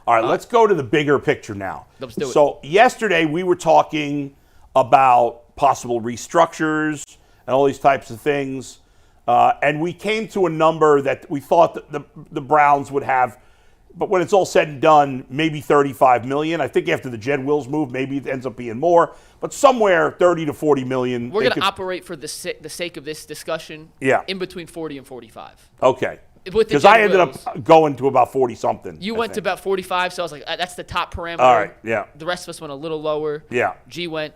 All right, let's go to the bigger picture now. Let's do it. So yesterday we were talking about possible restructures and all these types of things, and we came to a number that we thought that the Browns would have, but when it's all said and done, maybe $35 million. I think after the Jed Wills move, maybe it ends up being more, but somewhere $30 to $40 million. We're going to operate for the sake of this discussion in between 40 and 45. Okay. Because I ended up going to about 40-something. You went to about 45, so I was like, that's the top parameter. All right, yeah. The rest of us went a little lower. Yeah. G went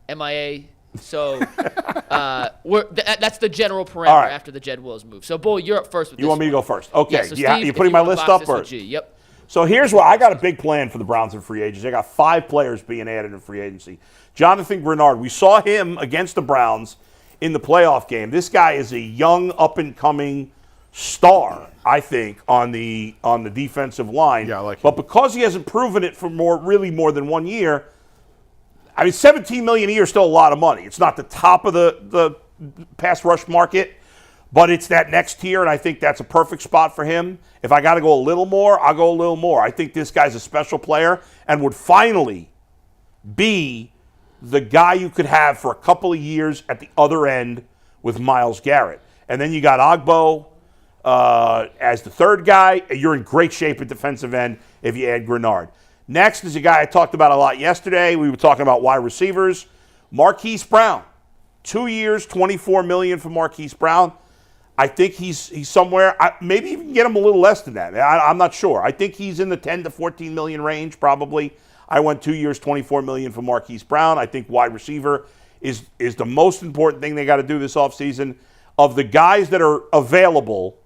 MIA. So that's the general parameter after the Jed Wills move. So, Bull, you're up first with this. You want me to go first? Okay. Yeah, so Steve, you putting my list up? Or? G. Yep. So here's what I got a big plan for the Browns in free agency. I got 5 players being added in free agency. Jonathan Grenard, we saw him against the Browns in the playoff game. This guy is a young, up-and-coming star, I think, on the defensive line. Yeah, I like him. But because he hasn't proven it for more than 1 year, I mean, $17 million a year is still a lot of money. It's not the top of the pass rush market, but it's that next tier, and I think that's a perfect spot for him. If I got to go a little more, I'll go a little more. I think this guy's a special player and would finally be the guy you could have for a couple of years at the other end with Myles Garrett. And then you got Ogbo as the third guy. You're in great shape at defensive end if you add Grenard. Next is a guy I talked about a lot yesterday. We were talking about wide receivers. Marquise Brown. 2 years, $24 million for Marquise Brown. I think he's somewhere. Maybe even get him a little less than that. I'm not sure. I think he's in the 10 to 14 million range probably. I went 2 years, $24 million for Marquise Brown. I think wide receiver is the most important thing they got to do this offseason. Of the guys that are available,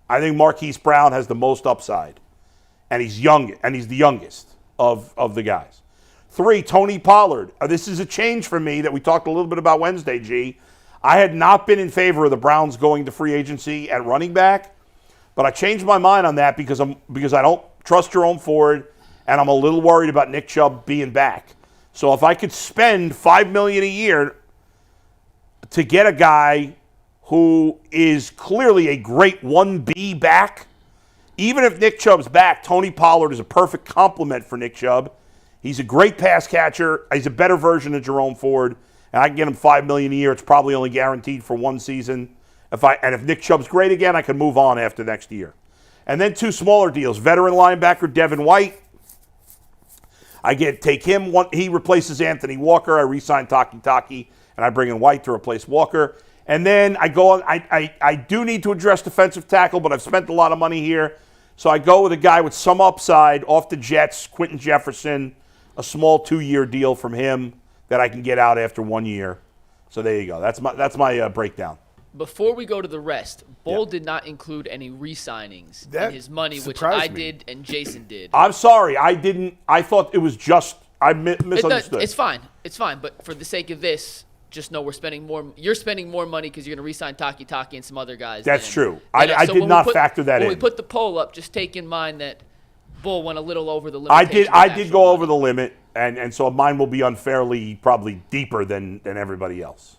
I think Marquise Brown has the most upside. And he's young, and he's the youngest of the guys. 3, Tony Pollard. This is a change for me that we talked a little bit about Wednesday, G. I had not been in favor of the Browns going to free agency at running back, but I changed my mind on that because I don't trust Jerome Ford, and I'm a little worried about Nick Chubb being back. So if I could spend $5 million a year to get a guy who is clearly a great 1B back, even if Nick Chubb's back, Tony Pollard is a perfect complement for Nick Chubb. He's a great pass catcher. He's a better version of Jerome Ford. And I can get him $5 million a year. It's probably only guaranteed for 1 season. If Nick Chubb's great again, I can move on after next year. And then 2 smaller deals. Veteran linebacker Devin White. Take him. He replaces Anthony Walker. I re-sign Taki, and I bring in White to replace Walker. And then I go on. I do need to address defensive tackle, but I've spent a lot of money here. So I go with a guy with some upside off the Jets, Quentin Jefferson, a small 2-year deal from him that I can get out after 1 year. So there you go. That's my breakdown. Before we go to the rest, Bull did not include any re-signings in his money, which I did and Jason did. I'm sorry. I didn't. I thought it was just – I misunderstood. It's fine. It's fine. But for the sake of this, just know we're spending more – you're spending more money because you're going to re-sign Taki and some other guys. That's true. I did not factor that in. When we put the poll up, just take in mind that Bull went a little over the limit. I did go over the limit. And so mine will be unfairly probably deeper than everybody else.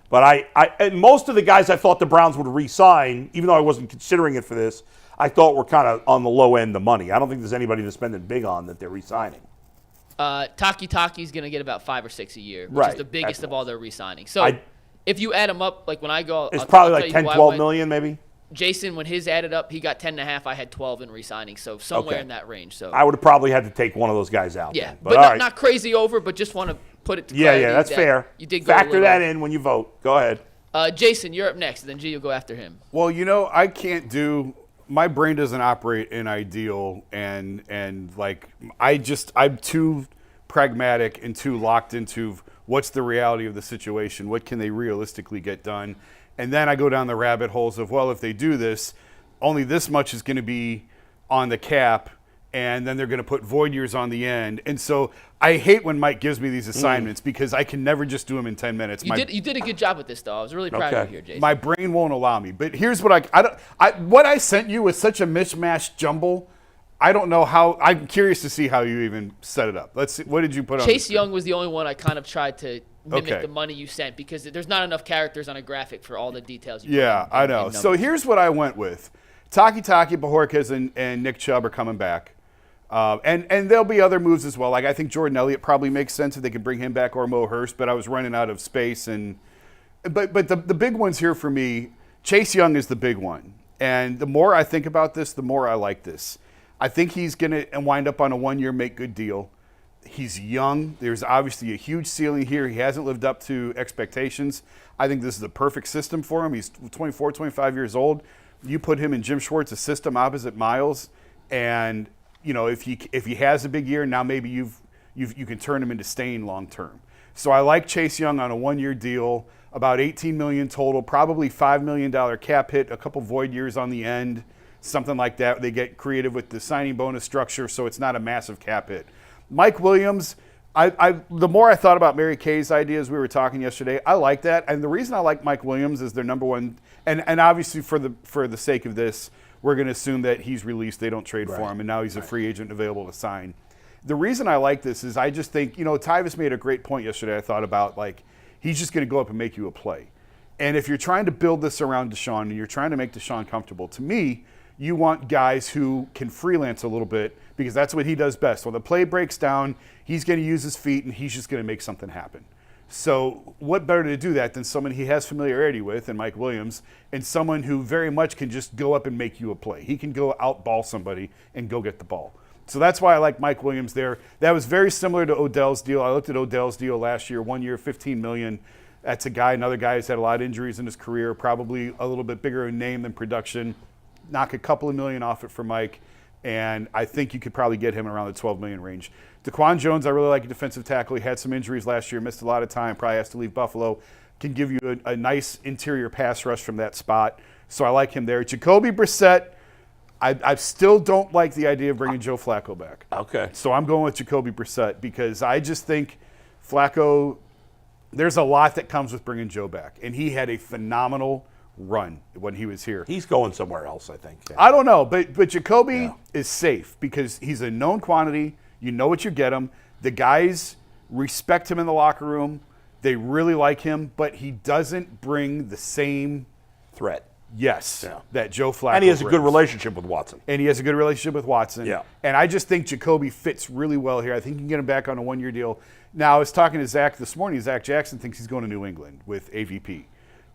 But and most of the guys I thought the Browns would re-sign, even though I wasn't considering it for this, I thought were kind of on the low end of money. I don't think there's anybody to spend it big on that they're re-signing. Taki's going to get about 5 or 6 a year, which is the biggest of all their re-signings. So if you add them up, like when I go, it's probably like 10, 12 million maybe. Jason, when his added up, he got 10.5. I had 12 in re-signing, so somewhere in that range. So I would have probably had to take one of those guys out. Yeah, then. But not crazy over, but just want to put it to clarity. Yeah, that's fair. You did factor that in when you vote. Go ahead. Jason, you're up next, and then G, you'll go after him. Well, I can't do – my brain doesn't operate in ideal, and like I'm too pragmatic and too locked into what's the reality of the situation, what can they realistically get done. And then I go down the rabbit holes of, well, if they do this, only this much is going to be on the cap, and then they're going to put void years on the end. And so I hate when Mike gives me these assignments because I can never just do them in 10 minutes. You did a good job with this, though. I was really proud of you here, Jason. My brain won't allow me. But here's what what I sent you was such a mishmash jumble. I don't know how – I'm curious to see how you even set it up. Let's see. What did you put on? Chase Young was the only one I kind of tried to – mimic the money you sent because there's not enough characters on a graphic for all the details you put in, I know. So here's what I went with. Taki, Bojorquez, and Nick Chubb are coming back. And there'll be other moves as well. Like I think Jordan Elliott probably makes sense if they could bring him back or Mo Hurst, but I was running out of space. But the big ones here for me, Chase Young is the big one. And the more I think about this, the more I like this. I think he's going to wind up on a 1-year make good deal. He's young. There's obviously a huge ceiling here. He hasn't lived up to expectations. I think this is the perfect system for him. He's 24, 25 years old. You put him in Jim Schwartz's system opposite Miles, and if he has a big year, now maybe you can turn him into staying long term. So I like Chase Young on a 1-year deal, about $18 million total, probably $5 million cap hit, a couple void years on the end, something like that. They get creative with the signing bonus structure, so it's not a massive cap hit. Mike Williams, the more I thought about Mary Kay's ideas, we were talking yesterday, I like that. And the reason I like Mike Williams is their number one, and obviously for the sake of this, we're going to assume that he's released, they don't trade for him, and now he's a free agent available to sign. The reason I like this is I just think, Tyvis made a great point yesterday, I thought about, he's just going to go up and make you a play. And if you're trying to build this around Deshaun and you're trying to make Deshaun comfortable, to me, you want guys who can freelance a little bit because that's what he does best. When the play breaks down, he's going to use his feet and he's just going to make something happen. So what better to do that than someone he has familiarity with, and Mike Williams, and someone who very much can just go up and make you a play. He can go outball somebody and go get the ball. So that's why I like Mike Williams there. That was very similar to Odell's deal. I looked at Odell's deal last year, 1 year, $15 million. That's another guy who's had a lot of injuries in his career, probably a little bit bigger in name than production. Knock a couple of million off it for Mike, and I think you could probably get him around the $12 million range. Daquan Jones, I really like a defensive tackle. He had some injuries last year, missed a lot of time, probably has to leave Buffalo. Can give you a nice interior pass rush from that spot. So I like him there. Jacoby Brissett, I still don't like the idea of bringing Joe Flacco back. Okay. So I'm going with Jacoby Brissett because I just think Flacco, there's a lot that comes with bringing Joe back. And he had a phenomenal run when he was here. He's going somewhere else, I think. Yeah. I don't know, but Jacoby is safe because he's a known quantity. You know what you get him. The guys respect him in the locker room. They really like him, but he doesn't bring the same threat. Yes, that Joe Flacco And he has brings. a good relationship with Watson. Yeah. And I just think Jacoby fits really well here. I think you can get him back on a 1-year deal. Now, I was talking to Zach this morning. Zach Jackson thinks he's going to New England with AVP.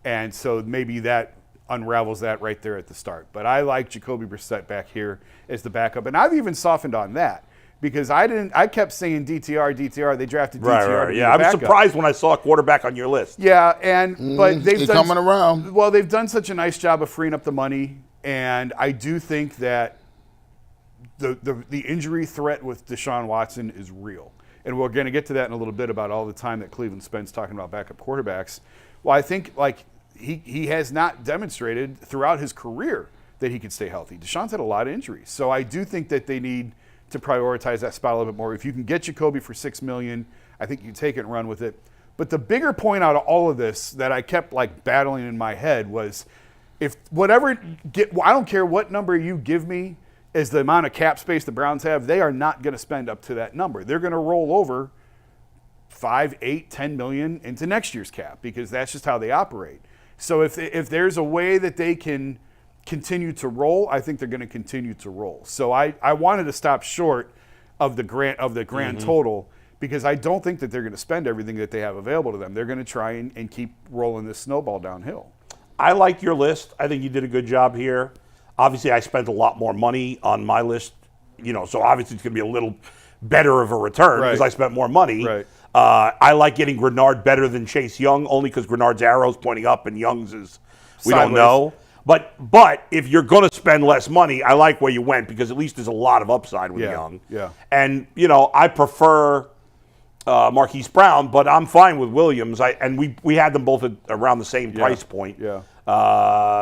And so maybe that unravels that right there at the start. But I like Jacoby Brissett back here as the backup. And I've even softened on that because I kept saying DTR. They drafted DTR. Right. Yeah, I was surprised when I saw a quarterback on your list. Yeah, but they've done coming around. Well, they've done such a nice job of freeing up the money. And I do think that the injury threat with Deshaun Watson is real. And we're going to get to that in a little bit about all the time that Cleveland spends talking about backup quarterbacks. Well, I think he has not demonstrated throughout his career that he could stay healthy. Deshaun's had a lot of injuries. So I do think that they need to prioritize that spot a little bit more. If you can get Jacoby for $6 million, I think you can take it and run with it. But the bigger point out of all of this that I kept battling in my head was I don't care what number you give me as the amount of cap space the Browns have, they are not going to spend up to that number. They're going to roll over 5, 8, 10 million into next year's cap because that's just how they operate. So if there's a way that they can continue to roll, I think they're going to continue to roll. So I wanted to stop short of the grand total because I don't think that they're going to spend everything that they have available to them. They're going to try and keep rolling this snowball downhill. I like your list. I think you did a good job here. Obviously, I spent a lot more money on my list, so obviously it's going to be a little better of a return because I spent more money. Right. I like getting Grenard better than Chase Young only because Grenard's arrow's pointing up and Young's is we don't know. But if you're going to spend less money, I like where you went because at least there's a lot of upside with Young. Yeah. And, I prefer Marquise Brown, but I'm fine with Williams. We had them both at around the same price point. Yeah.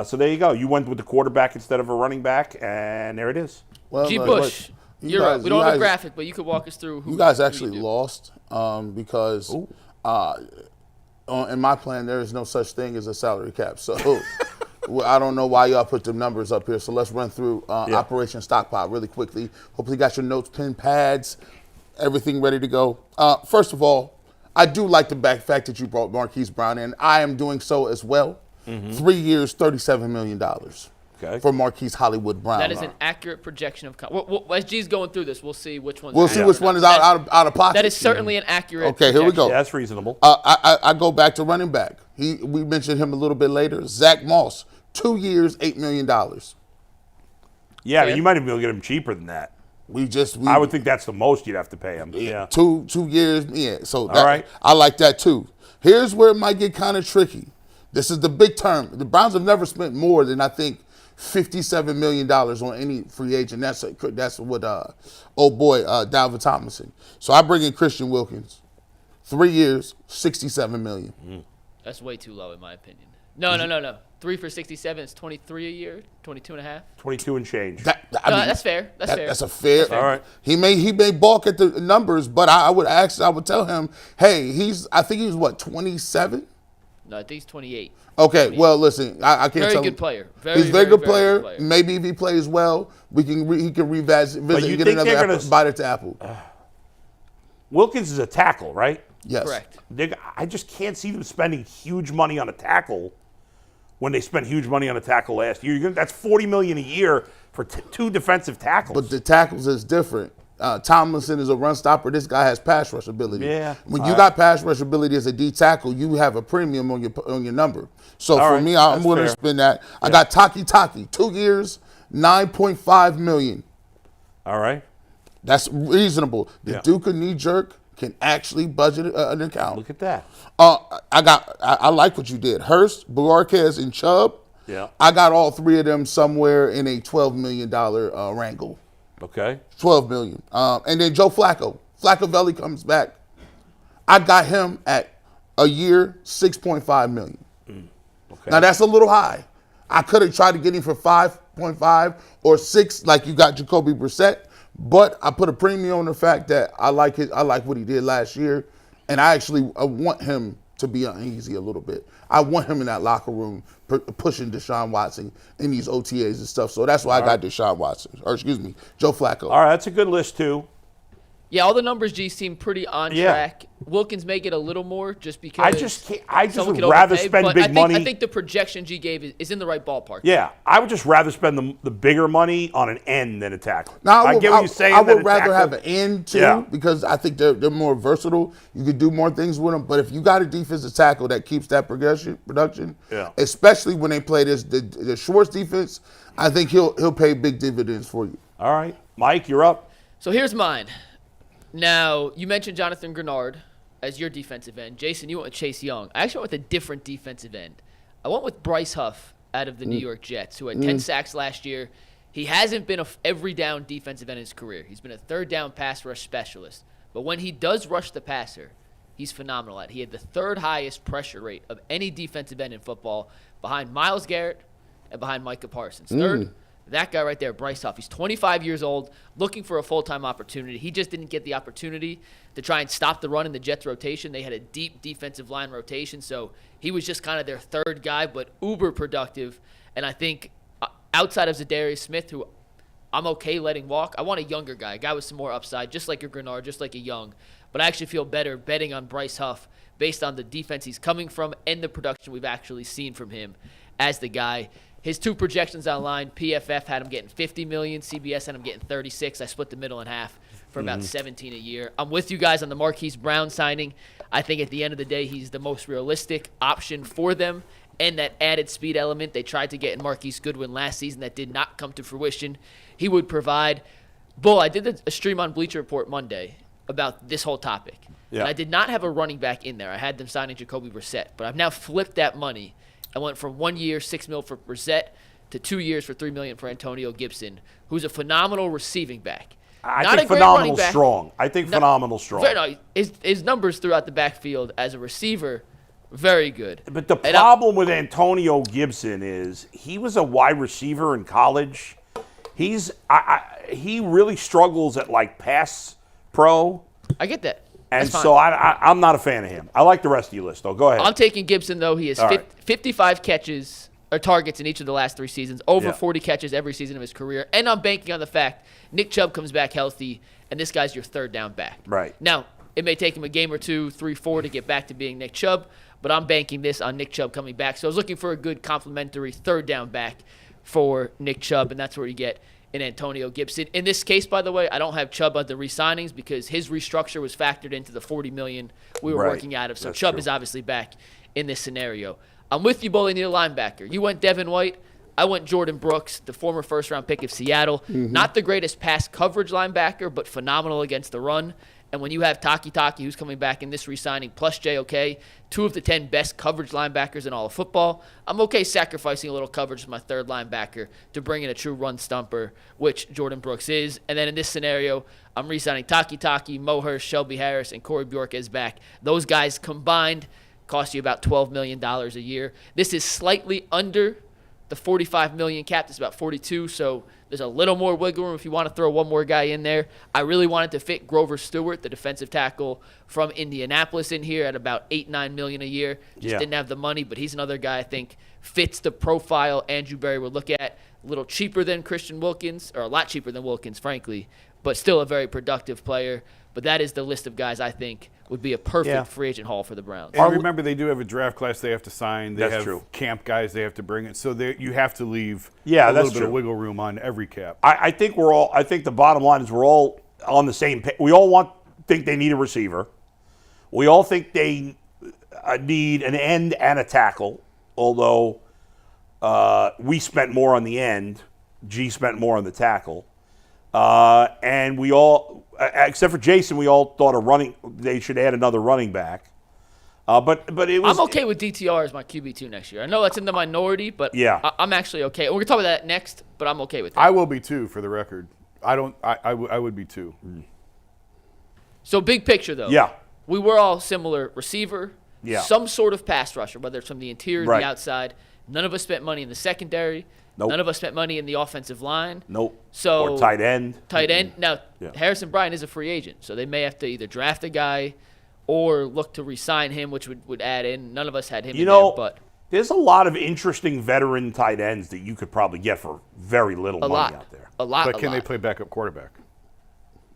So there you go. You went with the quarterback instead of a running back, and there it is. Well, G. Bush, you're right. We don't have a graphic, but you could walk us through who. You guys actually lost because in my plan there is no such thing as a salary cap. So I don't know why y'all put the numbers up here. So let's run through Operation Stockpile really quickly. Hopefully you got your notes, pen, pads, everything ready to go. First of all, I do like the fact that you brought Marquise Brown in. I am doing so as well. 3 years, $37 million. for Marquise Hollywood Brown. That is an accurate projection of. As G's going through this, we'll see which one. We'll see which one is out of pocket. That is certainly an accurate. Okay, here we go. Yeah, that's reasonable. I go back to running back. We mentioned him a little bit later. Zach Moss, 2 years, $8 million. Yeah, you might even be able to get him cheaper than that. I would think that's the most you'd have to pay him. Yeah. 2 years, yeah. So all right. I like that too. Here's where it might get kind of tricky. This is the big term. The Browns have never spent more than, I think, $57 million on any free agent. That's what Dalvin Tomlinson. So I bring in Christian Wilkins. 3 years, $67 million. That's way too low in my opinion. No. 3 for 67 is 23 a year, 22 and a half. 22 and change. That's fair. That's fair. That's a fair. All right. He may balk at the numbers, but I would tell him, hey, I think he's what, 27? No, I think he's 28. Okay, 28. Well, listen, I can't very tell good him. Player. He's a very good player. Maybe if he plays well, he can revisit and get another bite at the apple. Wilkins is a tackle, right? Yes. Correct. I just can't see them spending huge money on a tackle when they spent huge money on a tackle last year. That's $40 million a year for 2 defensive tackles. But the tackles is different. Tomlinson is a run stopper. This guy has pass rush ability. Yeah. When you got pass rush ability as a D tackle, you have a premium on your number. So for me, I'm willing to spend that. Yeah. I got Taki, 2 years, $9.5 million. All right. That's reasonable. The Duke of knee jerk can actually budget an account. Look at that. I like what you did. Hurst, Buarquez, and Chubb. Yeah. I got all 3 of them somewhere in a $12 million wrangle. Okay. $12 million. And then Joe Flacco. Flacco comes back. I got him at a year, $6.5 million. Okay. Now that's a little high. I could have tried to get him for 5.5 or 6, like you got Jacoby Brissett. But I put a premium on the fact that I like what he did last year, and I want him to be uneasy a little bit. I want him in that locker room pushing Deshaun Watson in these OTAs and stuff. So that's why I got Joe Flacco. All right, that's a good list too. Yeah, all the numbers, G, seem pretty on track. Wilkins may get a little more just because I just would rather spend big money. I think the projection G gave is in the right ballpark. Yeah, I would just rather spend the bigger money on an end than a tackle. Now, I get what you're saying. I would rather have an end too because I think they're more versatile. You could do more things with them. But if you got a defensive tackle that keeps that production, especially when they play the Schwartz defense, I think he'll pay big dividends for you. All right, Mike, you're up. So here's mine. Now, you mentioned Jonathan Grenard as your defensive end. Jason, you went with Chase Young. I actually went with a different defensive end. I went with Bryce Huff out of the New York Jets, who had 10 sacks last year. He hasn't been an every down defensive end in his career. He's been a third down pass rush specialist. But when he does rush the passer, he's phenomenal at it. He had the 3rd highest pressure rate of any defensive end in football, behind Myles Garrett and behind Micah Parsons. Third, that guy right there, Bryce Huff. He's 25 years old, looking for a full-time opportunity. He just didn't get the opportunity to try and stop the run in the Jets' rotation. They had a deep defensive line rotation, so he was just kind of their 3rd guy, but uber productive. And I think outside of Zadarius Smith, who I'm okay letting walk, I want a younger guy, a guy with some more upside, just like a Grenard, just like a Young. But I actually feel better betting on Bryce Huff based on the defense he's coming from and the production we've actually seen from him as the guy. His 2 projections online, PFF had him getting $50 million, CBS had him getting 36. I split the middle in half for about 17 a year. I'm with you guys on the Marquise Brown signing. I think at the end of the day, he's the most realistic option for them, and that added speed element they tried to get in Marquise Goodwin last season that did not come to fruition, he would provide. Bull, I did a stream on Bleacher Report Monday about this whole topic. Yeah. And I did not have a running back in there. I had them signing Jacoby Brissett, but I've now flipped that money. I went from 1 year, $6 million for Brissett to 2 years for $3 million for Antonio Gibson, who's a phenomenal receiving back. I think phenomenal strong. Phenomenal strong. No, his numbers throughout the backfield as a receiver, very good. But the problem with Antonio Gibson is he was a wide receiver in college. He really struggles at pass pro. I get that. And so I'm not a fan of him. I like the rest of your list, though. Go ahead. I'm taking Gibson, though. He has 55 catches or targets in each of the last 3 seasons, over 40 catches every season of his career. And I'm banking on the fact Nick Chubb comes back healthy, and this guy's your 3rd down back. Right. Now, it may take him a game or 2, 3, 4 to get back to being Nick Chubb, but I'm banking this on Nick Chubb coming back. So I was looking for a good complementary 3rd down back for Nick Chubb, and that's where you get in Antonio Gibson. In this case, by the way, I don't have Chubb on the re-signings because his restructure was factored into the $40 million we were working out of. So That's Chubb true. is obviously back in this scenario. I'm with you, Bully, near linebacker. You went Devin White. I went Jordan Brooks, the former first-round pick of Seattle. Not the greatest pass coverage linebacker, but phenomenal against the run. And when you have Taki, who's coming back in this re-signing, plus JOK, 2 of the 10 best coverage linebackers in all of football, I'm okay sacrificing a little coverage with my third linebacker to bring in a true run stumper, which Jordan Brooks is. And then in this scenario, I'm re-signing Taki, Mo Hurst, Shelby Harris, and Corey Bjork is back. Those guys combined cost you about $12 million a year. This is slightly under the $45 million cap. It's about 42, so there's a little more wiggle room if you want to throw one more guy in there. I really wanted to fit Grover Stewart, the defensive tackle from Indianapolis, in here at about $8-9 million a year. Just didn't have the money, but he's another guy I think fits the profile Andrew Berry would look at. A little cheaper than Christian Wilkins, or a lot cheaper than Wilkins, frankly, but still a very productive player. But that is the list of guys I think would be a perfect free agent haul for the Browns. And remember, they do have a draft class they have to sign. They That's have true. camp guys they have to bring in. So you have to leave a that's little bit true. of wiggle room on every cap. I think the bottom line is we're all on the same page. We all think they need a receiver. We all think they need an end and a tackle, although we spent more on the end. G spent more on the tackle. And we all, except for Jason, we all thought they should add another running back. But it was. I'm okay with DTR as my QB2 next year. I know that's in the minority, but I'm actually okay. We're going to talk about that next, but I'm okay with that. I will be too, for the record. I would be too. So big picture, though. Yeah. We were all similar. Receiver, some sort of pass rusher, whether it's from the interior or the outside. None of us spent money in the secondary. Nope. None of us spent money in the offensive line. Nope. So or tight end. Tight end. Now, Harrison Bryant is a free agent, so they may have to either draft a guy or look to re-sign him, which would add in. None of us had him in there, but there's a lot of interesting veteran tight ends that you could probably get for very little money out there. But can they play backup quarterback?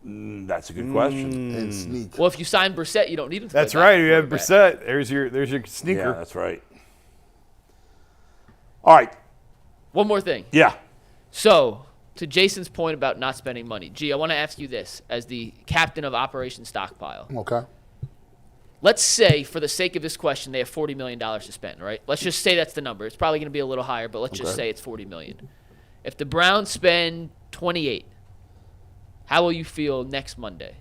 That's a good question. And sneak. Well, if you sign Brissett, you don't need him to play That's right. backup You have quarterback. Brissett. There's your sneaker. Yeah, that's right. All right. One more thing. Yeah. So, to Jason's point about not spending money, G, I want to ask you this as the captain of Operation Stockpile. Okay. Let's say, for the sake of this question, they have $40 million to spend, right? Let's just say that's the number. It's probably going to be a little higher, but let's just say it's $40 million. If the Browns spend 28, how will you feel next Monday?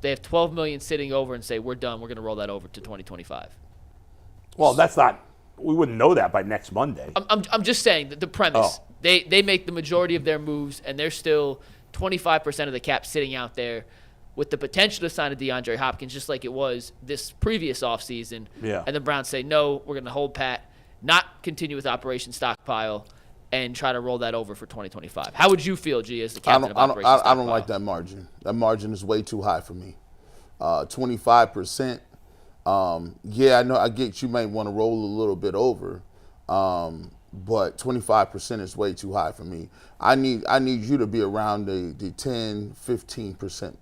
They have $12 million sitting over and say, we're done. We're going to roll that over to 2025. Well, that's not. We wouldn't know that by next Monday. I'm just saying that the premise. Oh. They make the majority of their moves, and they're still 25% of the cap sitting out there with the potential to sign a DeAndre Hopkins, just like it was this previous offseason. Yeah. And the Browns say, no, we're going to hold pat, not continue with Operation Stockpile, and try to roll that over for 2025. How would you feel, G, as the captain of Operation Stockpile? I don't like that margin. That margin is way too high for me. 25%. I know. I get you might want to roll a little bit over, but 25% is way too high for me. I need you to be around the 10-15%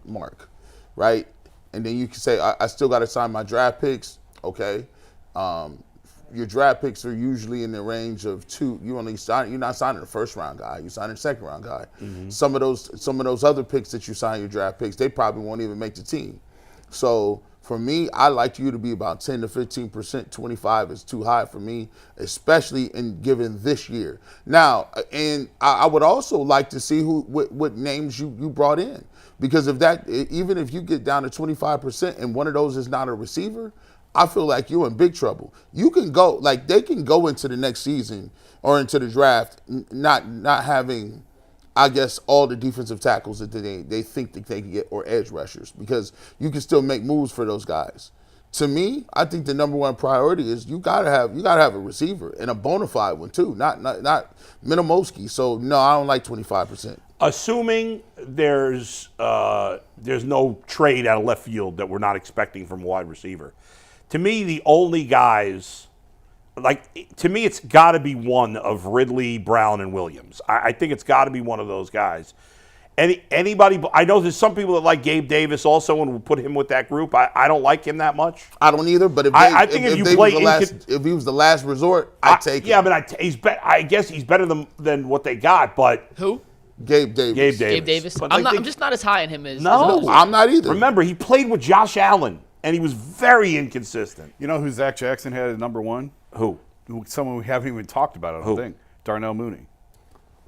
mark, right? And then you can say I still got to sign my draft picks. Okay, your draft picks are usually in the range of 2. You're not signing a first round guy. You're signing a second round guy. Mm-hmm. Some of those other picks that you sign your draft picks, they probably won't even make the team. So for me, I like you to be about 10 to 15%. 25 is too high for me, especially given this year. Now, and I would also like to see what names you brought in, because even if you get down to 25% and one of those is not a receiver, I feel like you're in big trouble. You can go, like they can go into the next season or into the draft not having, I guess, all the defensive tackles that they think that they can get, or edge rushers, because you can still make moves for those guys. To me, I think the number one priority is you gotta have a receiver, and a bona fide one too, not Minimowski. So no, I don't like 25%. Assuming there's no trade out of left field that we're not expecting from a wide receiver. To me, the only guys, it's got to be one of Ridley, Brown, and Williams. I think it's got to be one of those guys. Anybody, I know there's some people that like Gabe Davis also and will put him with that group. I don't like him that much. I don't either, but if I think if he was the last resort, I'd take him. Yeah, but I guess he's better than what they got, but. Who? Gabe Davis. Gabe Davis. But I'm just not as high on him as No, as I'm not either. Remember, he played with Josh Allen, and he was very inconsistent. You know who Zach Jackson had at number 1? Who? Someone we haven't even talked about, I don't think. Darnell Mooney.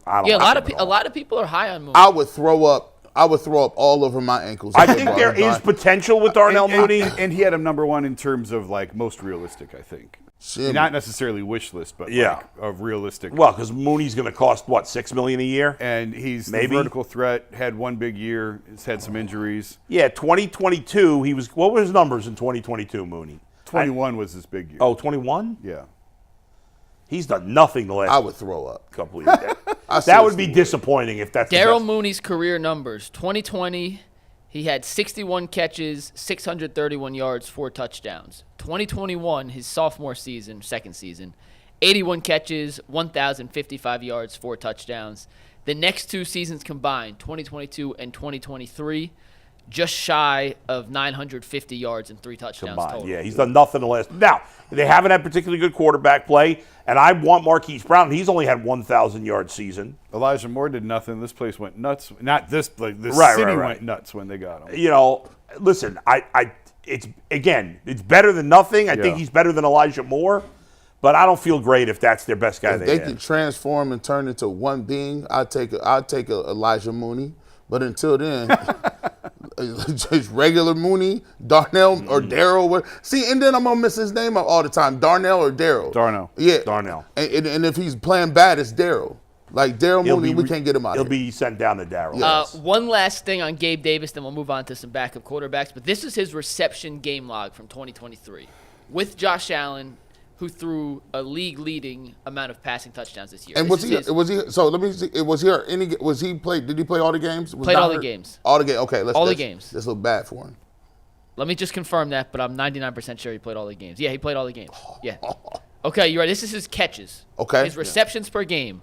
I don't Yeah, like a lot of people are high on Mooney. I would throw up all over my ankles. I think there is potential with Darnell Mooney. And he had him number 1 in terms of like most realistic, I think. Not necessarily wish list, but like of realistic. Well, because Mooney's going to cost, what, $6 million a year? And he's Maybe. the vertical threat, had one big year, has had some injuries. Yeah, 2022, what were his numbers in 2022, Mooney? 21 was his big year. Oh, 21? Yeah. He's done nothing the last I would throw up. couple of years. That would be disappointing if that's Daryl the best. Mooney's career numbers. 2020, he had 61 catches, 631 yards, 4 touchdowns. 2021, his sophomore season, second season, 81 catches, 1,055 yards, 4 touchdowns. The next 2 seasons combined, 2022 and 2023, just shy of 950 yards and 3 touchdowns total. Yeah, he's done nothing the last. Now, they haven't had particularly good quarterback play, and I want Marquise Brown. He's only had 1,000-yard season. Elijah Moore did nothing. This place went nuts. Not this place. This Right, city right. went nuts when they got him. You know, listen, it's better than nothing. I think he's better than Elijah Moore, but I don't feel great if that's their best guy. If they can transform and turn into one being, I'd take Elijah Mooney. But until then, just regular Mooney, Darnell or Daryl. See, and then I'm gonna miss his name all the time. Darnell or Daryl. Darnell. Yeah. Darnell. And if he's playing bad, it's Daryl. Like Daryl Mooney, we can't get him out. He'll be sent down to Daryl. Yes. One last thing on Gabe Davis, then we'll move on to some backup quarterbacks. But this is his reception game log from 2023 with Josh Allen, who threw a league-leading amount of passing touchdowns this year. And was he? So let me see. Was he played? Did he play all the games? Played all the games. All the games. Okay, all the games. This look bad for him. Let me just confirm that, but I'm 99% sure he played all the games. Yeah, he played all the games. Yeah. Okay, you're right. This is his catches. Okay. His receptions per game.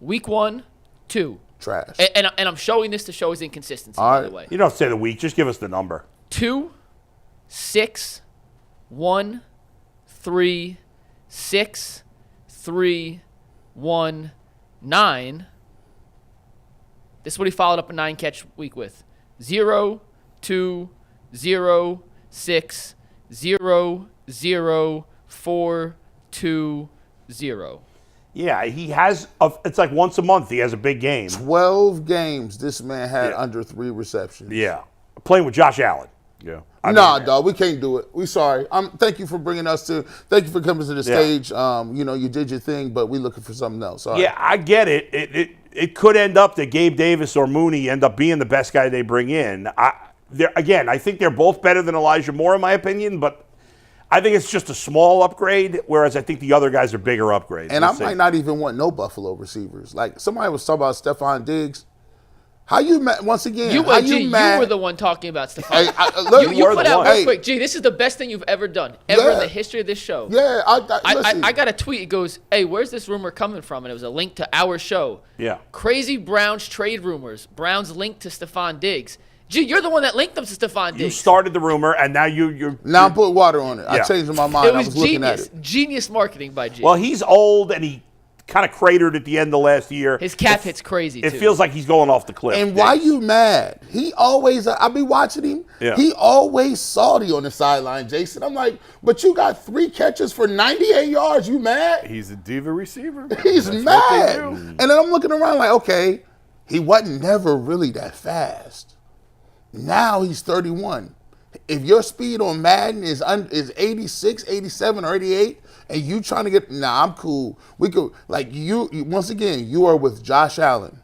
Week 1, 2. Trash. And I'm showing this to show his inconsistency, All by right. the way. You don't have to say the week. Just give us the number. 2, 6, 1, 3, 6, 3, 1, 9. This is what he followed up a 9-catch week with. 0, 2, 0, 6, 0, 0, 4, 2, 0. Yeah, he has. It's like once a month he has a big game. 12 games this man had under 3 receptions. Yeah, playing with Josh Allen. Yeah. Dog, we can't do it. We sorry. Thank you for bringing us to. Thank you for coming to the stage. You did your thing, but we looking for something else. All right. Yeah, I get it. It could end up that Gabe Davis or Mooney end up being the best guy they bring in. I think they're both better than Elijah Moore in my opinion, but I think it's just a small upgrade, whereas I think the other guys are bigger upgrades. And I might not even want no Buffalo receivers. Like somebody was talking about Stephon Diggs. How you mad? Once again, You how you mad? were the one talking about Stephon. Look, You put out real Hey. quick, this is the best thing you've ever done, ever in the history of this show. Yeah, I got a tweet. It goes, hey, where's this rumor coming from? And it was a link to our show. Yeah. Crazy Browns trade rumors. Browns linked to Stephon Diggs. G, you're the one that linked them to Stephon Diggs. You started the rumor, and now you're. Now I'm putting water on it. I Yeah. changed my mind. It was I was looking at genius. it. Genius marketing by G. Well, he's old, and he kind of cratered at the end of last year. His cap hit's crazy, It too. feels like he's going off the cliff. And why you mad? He always, I be watching him. Yeah. He always salty on the sideline, Jason. I'm like, but you got 3 catches for 98 yards. You mad? He's a diva receiver. He's That's mad. what they do. And then I'm looking around like, okay, he wasn't never really that fast. Now he's 31. If your speed on Madden is 86, 87, or 88, and you trying to get, I'm cool. We could, like you once again, you are with Josh Allen.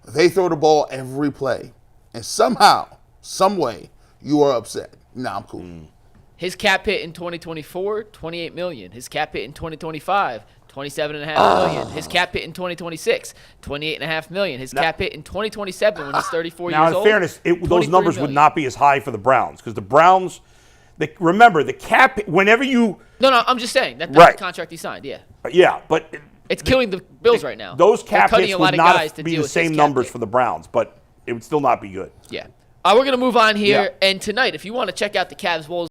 They throw the ball every play. And somehow, some way, you are upset. I'm cool. His cap hit in 2024, $28 million. His cap hit in 2025, $27.5 million. His cap hit in 2026, $28.5 million. His cap hit in 2027 when he's 34 now, years in old. fairness, those numbers would million. not be as high for the Browns because the Browns. Remember the cap. Whenever you. No, I'm just saying that's Right. the contract he signed. Yeah, Yeah, but it's killing the Bills right now. those cap They're cutting hits a lot would of guys not to be deal the with his same cap numbers hit. for the Browns. But It would still not be good. Yeah. We're going to move on here. Yeah. And tonight, if you want to check out the Cavs Wolves